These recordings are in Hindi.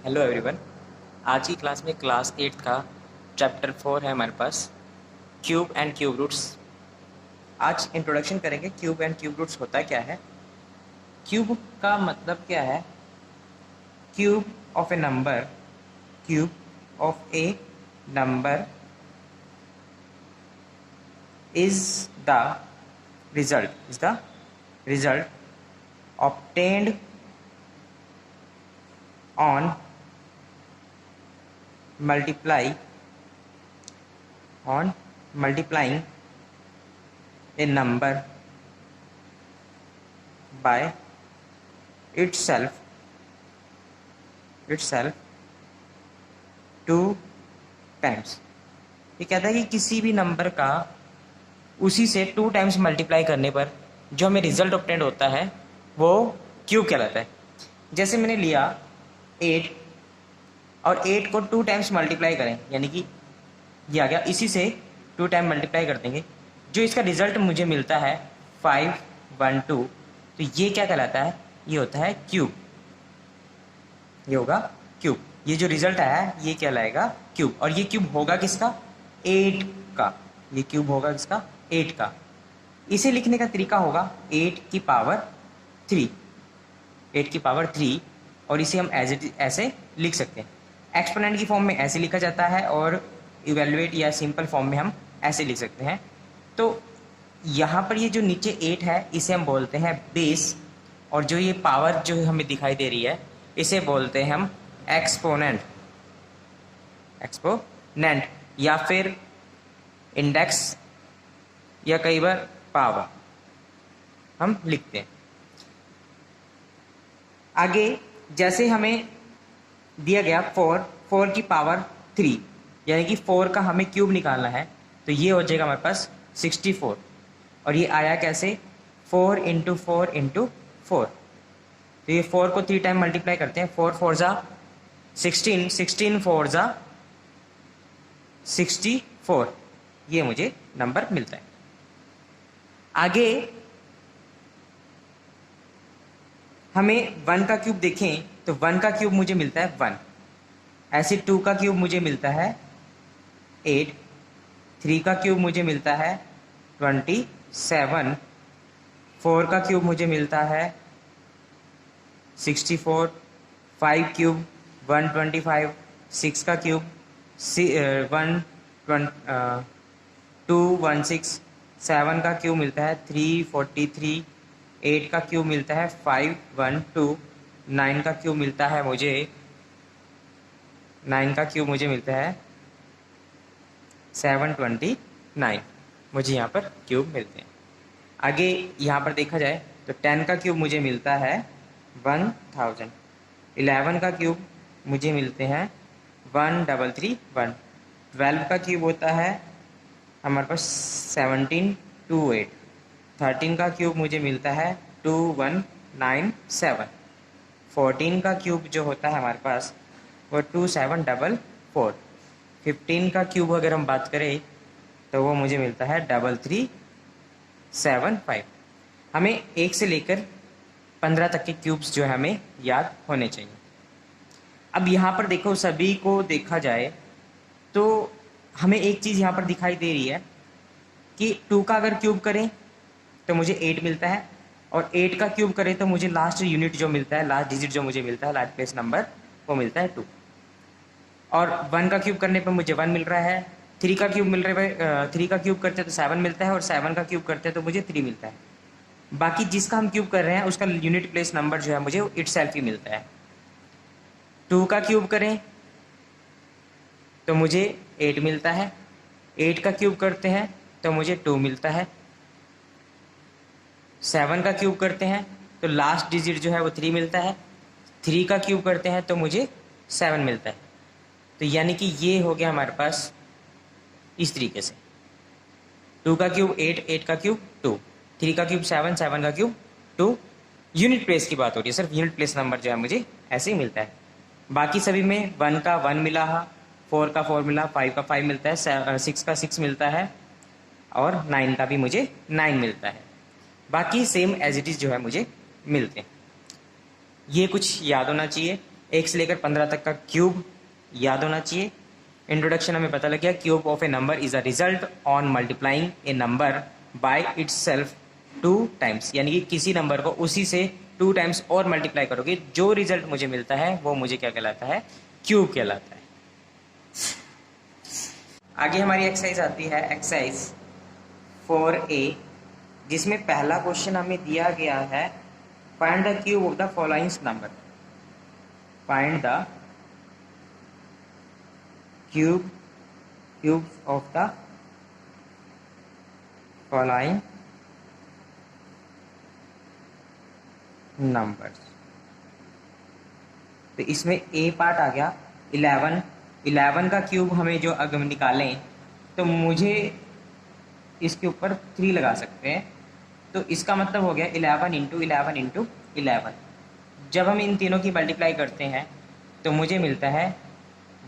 Hello everyone. आज की क्लास में क्लास 8 का चैप्टर 4 है हमारे पास, क्यूब एंड क्यूब रूट्स। आज इंट्रोडक्शन करेंगे क्यूब एंड क्यूब रूट्स होता क्या है। क्यूब का मतलब क्या है? Cube of A number, cube of A number is the result obtained on multiplying a number by itself two times। ये कहता है कि किसी भी नंबर का उसी से 2 टाइम्स मल्टीप्लाई करने पर जो हमें रिजल्ट ऑब्टेंड होता है वो क्यूब कहलाता है। जैसे मैंने लिया 8 और 8 को 2 टाइम्स मल्टीप्लाई करें, यानी कि ये आ गया, इसी से 2 टाइम मल्टीप्लाई कर देंगे, जो इसका रिजल्ट मुझे मिलता है 512, तो ये क्या कहलाता है? ये होता है क्यूब। ये होगा क्यूब। ये जो रिजल्ट आया है ये कहलाएगा क्यूब। और ये क्यूब होगा किसका? 8 का। ये क्यूब होगा किसका? 8 का। इसे लिखने का तरीका होगा 8 की पावर 3, 8 की पावर 3, और इसे हम ऐसे लिख सकते हैं। एक्सपोनेंट की फॉर्म में ऐसे लिखा जाता है और इवेल्युएट या सिंपल फॉर्म में हम ऐसे लिख सकते हैं। तो यहाँ पर ये जो नीचे 8 है इसे हम बोलते हैं बेस, और जो ये पावर जो हमें दिखाई दे रही है इसे बोलते हैं हम एक्सपोनेंट या फिर इंडेक्स, या कई बार पावर हम लिखते हैं। आगे जैसे हमें दिया गया 4 की पावर 3, यानी कि 4 का हमें क्यूब निकालना है, तो ये हो जाएगा हमारे पास 64। और ये आया कैसे? 4 इंटू 4 इंटू 4। तो ये 4 को 3 टाइम मल्टीप्लाई करते हैं। 4 4 जा 16, 16 4 जा 64, ये मुझे नंबर मिलता है। आगे हमें 1 का क्यूब देखें तो 1 का क्यूब मुझे मिलता है 1। ऐसे 2 का क्यूब मुझे मिलता है 8, 3 का क्यूब मुझे मिलता है 27, 4 का क्यूब मुझे मिलता है 64, 5 क्यूब 125, 6 का क्यूब 216, 7 का क्यूब मिलता है 343, 8 का क्यूब मिलता है 512, 9 का क्यूब मिलता है मुझे 729। मुझे यहाँ पर क्यूब मिलते हैं। आगे यहाँ पर देखा जाए तो 10 का क्यूब मुझे मिलता है 1000, 11 का क्यूब मुझे मिलते हैं 1331, 12 का क्यूब होता है हमारे पास 1728, 13 का क्यूब मुझे मिलता है 2197, 14 का क्यूब जो होता है हमारे पास वो 2744, 15 का क्यूब अगर हम बात करें तो वो मुझे मिलता है 3375। हमें 1 से लेकर 15 तक के क्यूब्स जो है हमें याद होने चाहिए। अब यहाँ पर देखो, सभी को देखा जाए तो हमें एक चीज़ यहाँ पर दिखाई दे रही है कि 2 का अगर क्यूब करें तो मुझे 8 मिलता है, और 8 का क्यूब करें तो मुझे लास्ट यूनिट जो मिलता है, लास्ट डिजिट जो मुझे मिलता है, लास्ट प्लेस नंबर, वो मिलता है 2। और 1 का क्यूब करने पर मुझे 1 मिल रहा है, 3 का क्यूब मिल रहा है, 3 का क्यूब करते हैं तो 7 मिलता है, और 7 का क्यूब करते हैं तो मुझे 3 मिलता है। बाकी जिसका हम क्यूब कर रहे हैं उसका यूनिट प्लेस नंबर जो है मुझे इटसेल्फ ही मिलता है। 2 का क्यूब करें तो मुझे 8 मिलता है, 8 का क्यूब करते हैं तो मुझे 2 मिलता है, 7 का क्यूब करते हैं तो लास्ट डिजिट जो है वो 3 मिलता है, 3 का क्यूब करते हैं तो मुझे 7 मिलता है। तो यानी कि ये हो गया हमारे पास इस तरीके से 2 का क्यूब 8, 8 का क्यूब 2, 3 का क्यूब 7, 7 का क्यूब 2। यूनिट प्लेस की बात हो रही है, सिर्फ यूनिट प्लेस नंबर जो है मुझे ऐसे ही मिलता है। बाकी सभी में 1 का 1 मिला है, 4 का 4 मिला, 5 का 5 मिलता है, 6 का 6 मिलता है, और 9 का भी मुझे 9 मिलता है। बाकी सेम एज इट इज़ जो है मुझे मिलते हैं। ये कुछ याद होना चाहिए 1 से लेकर 15 तक का क्यूब याद होना चाहिए। इंट्रोडक्शन हमें पता लग गया, cube of A number is a result on multiplying A number by itself 2 times, यानी कि किसी नंबर को उसी से 2 टाइम्स और मल्टीप्लाई करोगे, जो रिजल्ट मुझे मिलता है वो मुझे क्या कहलाता है, क्यूब कहलाता है। आगे हमारी एक्सरसाइज आती है एक्सरसाइज 4A, जिसमें पहला क्वेश्चन हमें दिया गया है, find the cube of the following number. Find the cube of the following numbers. तो इसमें ए पार्ट आ गया 11 का क्यूब हमें जो अगर निकालें तो मुझे इसके ऊपर 3 लगा सकते हैं, तो इसका मतलब हो गया 11 इंटू 11 इंटू 11। जब हम इन तीनों की मल्टीप्लाई करते हैं तो मुझे मिलता है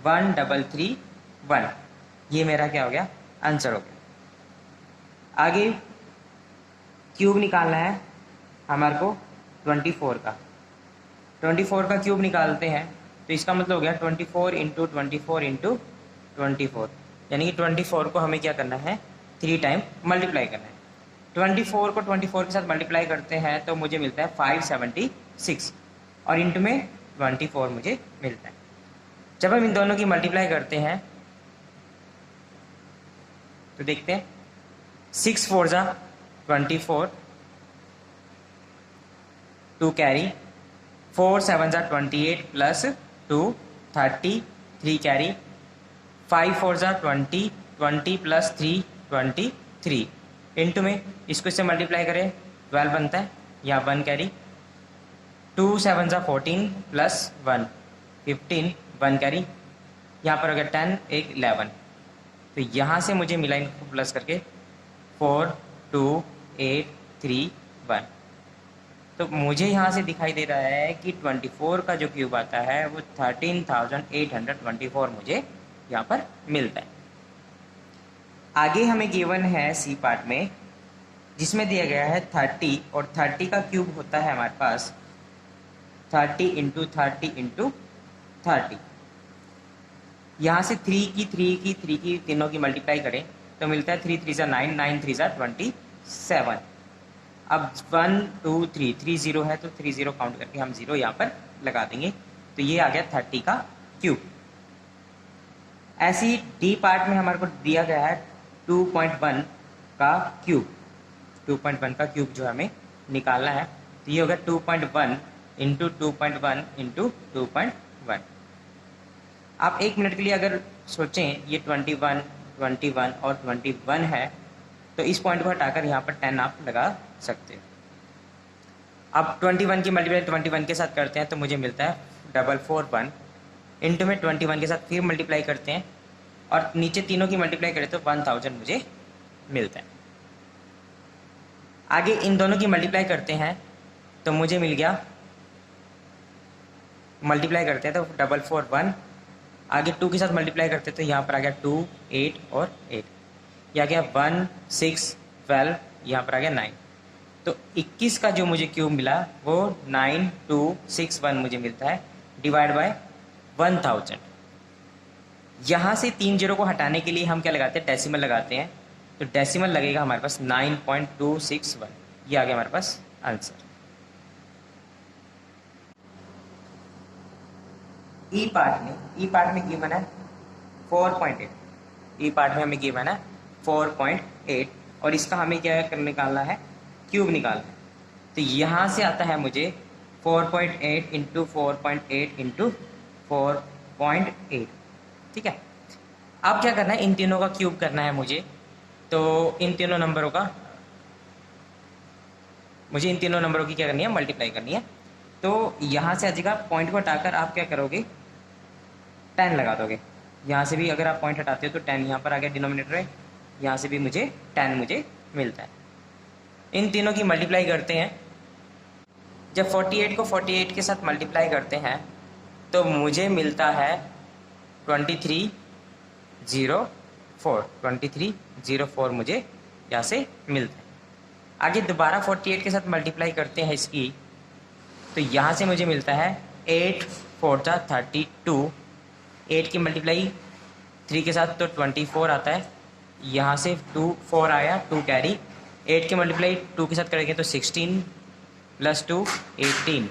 1331। ये मेरा क्या हो गया, आंसर हो गया। आगे क्यूब निकालना है हमारे को 24 का। 24 का क्यूब निकालते हैं तो इसका मतलब हो गया 24 इंटू 24 इंटू 24, यानी कि 24 को हमें क्या करना है, 3 टाइम मल्टीप्लाई करना है। 24 को 24 के साथ मल्टीप्लाई करते हैं तो मुझे मिलता है 576 और इंटू में 24 मुझे मिलता है। जब हम इन दोनों की मल्टीप्लाई करते हैं तो देखते हैं 6 4 जा 24, 2 कैरी, 4 7 जा 28 प्लस 2 30, 3 कैरी, 5 4 जा 20, 20 प्लस 3 23, इंटू में इसको इससे मल्टीप्लाई करें 12 बनता है, यहाँ 1 कैरी, 2 7 जा 14 प्लस 1 15, 1 कैरी, यहाँ पर अगर 10 एक 11। तो यहाँ से मुझे मिला इनको प्लस करके 4 2 8 3 1। तो मुझे यहाँ से दिखाई दे रहा है कि 24 का जो क्यूब आता है वो 13,824 मुझे यहाँ पर मिलता है। आगे हमें गिवन है सी पार्ट में, जिसमें दिया गया है 30 और 30 का क्यूब होता है हमारे पास 30 इंटू 30 इंटू 30। यहाँ से 3 की तीनों की मल्टीप्लाई करें तो मिलता है 3 3 जा 9, 9 3 जा 27। अब 1 2 3 3 0 है तो 3 0 काउंट करके हम 0 यहाँ पर लगा देंगे, तो ये आ गया 30 का क्यूब। ऐसे ही डी पार्ट में हमारे को दिया गया है 2.1 का क्यूब। 2.1 का क्यूब जो हमें निकालना है तो ये होगा 2.1 इंटू 2.1 इंटू 2.1। आप 1 मिनट के लिए अगर सोचें ये 21 21 और 21 है तो इस पॉइंट को हटाकर यहाँ पर 10 आप लगा सकते हो। अब 21 की मल्टीप्लाई 21 के साथ करते हैं तो मुझे मिलता है 441, इंटू में 21 के साथ फिर मल्टीप्लाई करते हैं और नीचे तीनों की मल्टीप्लाई करें तो 1000 मुझे मिलता है। आगे इन दोनों की मल्टीप्लाई करते हैं तो मुझे मिल गया, मल्टीप्लाई करते हैं तो 441, आगे 2 के साथ मल्टीप्लाई करते हैं तो यहाँ पर आ गया 2 8 और 8, यह आ गया 1 6 12, यहाँ पर आ गया 9। तो 21 का जो मुझे क्यूब मिला वो 9261 मुझे मिलता है, डिवाइड बाय 1000। यहाँ से 3 जीरो को हटाने के लिए हम क्या लगाते हैं, डेसिमल लगाते हैं, तो डेसिमल लगेगा हमारे पास 9.261। ये आ गया हमारे पास आंसर। ई पार्ट में गिवन है 4.8। ई पार्ट में हमें गिवन है 4.8 और इसका हमें क्या करने निकालना है, क्यूब निकालना है। तो यहाँ से आता है मुझे 4.8 इंटू 4.8 इंटू 4.8, ठीक है। अब क्या करना है, इन तीनों का क्यूब करना है मुझे, तो इन तीनों नंबरों की क्या करनी है, मल्टीप्लाई करनी है। तो यहाँ से आ जाएगा, पॉइंट को हटाकर आप क्या करोगे, 10 लगा दोगे। यहाँ से भी अगर आप पॉइंट हटाते हो तो 10 यहाँ पर आ गया डिनोमिनेटर है, यहाँ से भी मुझे 10 मुझे मिलता है। इन तीनों की मल्टीप्लाई करते हैं, जब 48 को 48 के साथ मल्टीप्लाई करते हैं तो मुझे मिलता है 2304 मुझे यहाँ से मिलता है। आगे दोबारा 48 के साथ मल्टीप्लाई करते हैं इसकी, तो यहाँ से मुझे मिलता है 8 4 जा 32, 8 की मल्टीप्लाई 3 के साथ तो 24 आता है, यहाँ से 2 4 आया, 2 कैरी, 8 की मल्टीप्लाई 2 के साथ करेंगे तो 16 + 2 18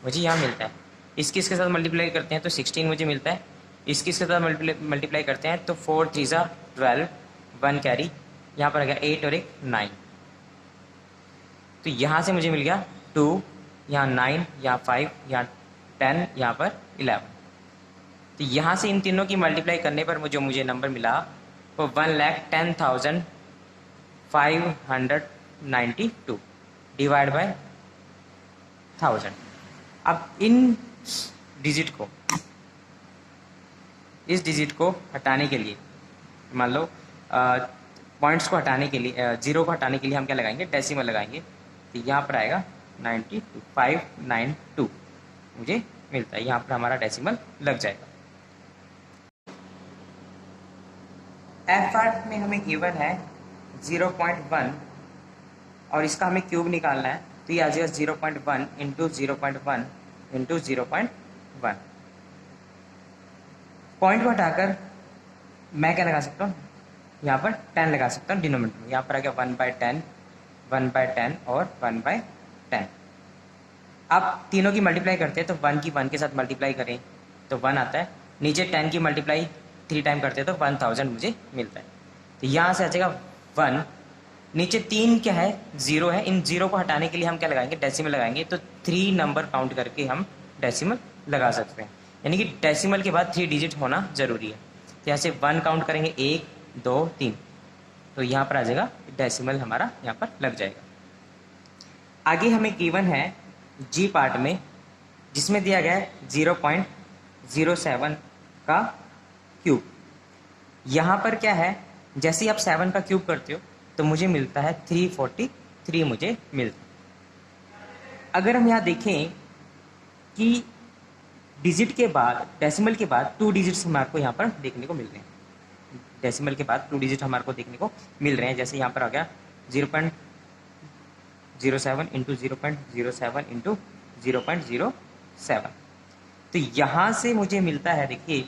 मुझे यहाँ मिलता है। इसके साथ मल्टीप्लाई करते हैं तो 16 मुझे मिलता है, इसके साथ मल्टीप्लाई करते हैं तो 4 3 जा 12, 1 कैरी, यहाँ पर आ गया 8 और 1 9, तो यहाँ से मुझे मिल गया 2, यहाँ 9, यहाँ 5, यहाँ 10, यहाँ पर 11। तो यहाँ से इन तीनों की मल्टीप्लाई करने पर मुझे नंबर मिला वो 1,10,592 डिवाइड बाय 1000। अब इस डिजिट को हटाने के लिए, मान लो पॉइंट्स को हटाने के लिए, जीरो को हटाने के लिए हम क्या लगाएंगे, डेसिमल लगाएंगे, तो यहाँ पर आएगा 592 मुझे मिलता है, यहाँ पर हमारा डेसिमल लग जाएगा। एफ आर्ट में हमें गिवन है 0.1 और इसका हमें क्यूब निकालना है, तो ये आ जाएगा 0.1 इंटू 0.1 इंटू 0.1। पॉइंट को हटाकर मैं क्या लगा सकता हूँ, यहाँ पर 10 लगा सकता हूँ डिनोमिनेटर में, यहाँ पर आ गया 1/10, 1/10 और 1/10। अब तीनों की मल्टीप्लाई करते हैं तो 1 की 1 के साथ मल्टीप्लाई करें तो 1 आता है, नीचे 10 की मल्टीप्लाई 3 टाइम करते हैं तो 1000 मुझे मिलता है। तो यहाँ से आ जाएगा 1, नीचे 3 क्या है, 0 है, इन 0 को हटाने के लिए हम क्या लगाएंगे, डेसिमल लगाएंगे, तो 3 नंबर काउंट करके हम डेसिमल लगा सकते हैं, यानी कि डेसिमल के बाद 3 डिजिट होना ज़रूरी है। तो यहाँ से 1 काउंट करेंगे, 1 2 3, तो यहाँ पर आ जाएगा डेसिमल हमारा यहाँ पर लग जाएगा। आगे हमें गिवन है जी पार्ट में, जिसमें दिया गया है 0.07 का क्यूब। यहाँ पर क्या है, जैसे ही आप 7 का क्यूब करते हो तो मुझे मिलता है 343 मुझे मिलता है। अगर हम यहाँ देखें कि डिजिट के बाद, डेसिमल के बाद 2 डिजिट्स हमारे को यहाँ पर देखने को मिल रहे हैं, डेसिमल के बाद 2 डिजिट हमारे को देखने को मिल रहे हैं। जैसे यहाँ पर आ गया 0.07 इंटू 0.07 इंटू 0.07, तो यहाँ से मुझे मिलता है, देखिए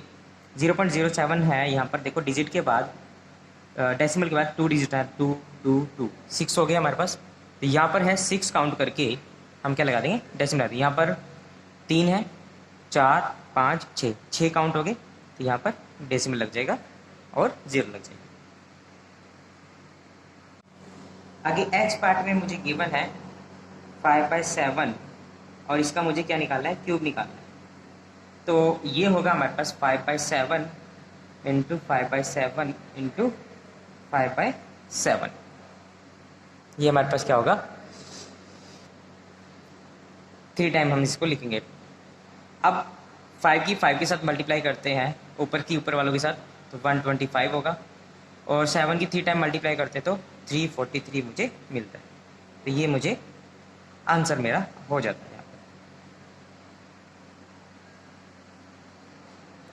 0.07 है यहाँ पर, देखो डिजिट के बाद, डेसिमल के बाद 2 डिजिट है, 2 2 2 6 हो गया हमारे पास। तो यहाँ पर है 6 काउंट करके हम क्या लगा देंगे, डेसिमल लगा देंगे। यहाँ पर 3 है, 4 5 6 काउंट हो गए, तो यहाँ पर डेसिमल लग जाएगा और 0 लग जाएगा। आगे एच पार्ट में मुझे गिवन है 5/7 और इसका मुझे क्या निकालना है, क्यूब निकालना है। तो ये होगा हमारे पास 5/7 इंटू 5/7 इंटू 5/7, ये हमारे पास क्या होगा, 3 टाइम हम इसको लिखेंगे। अब 5 की 5 के साथ मल्टीप्लाई करते हैं, ऊपर वालों के साथ, तो 125 होगा, और 7 की 3 टाइम मल्टीप्लाई करते तो 343 मुझे मिलता है। तो ये मुझे आंसर मेरा हो जाता है।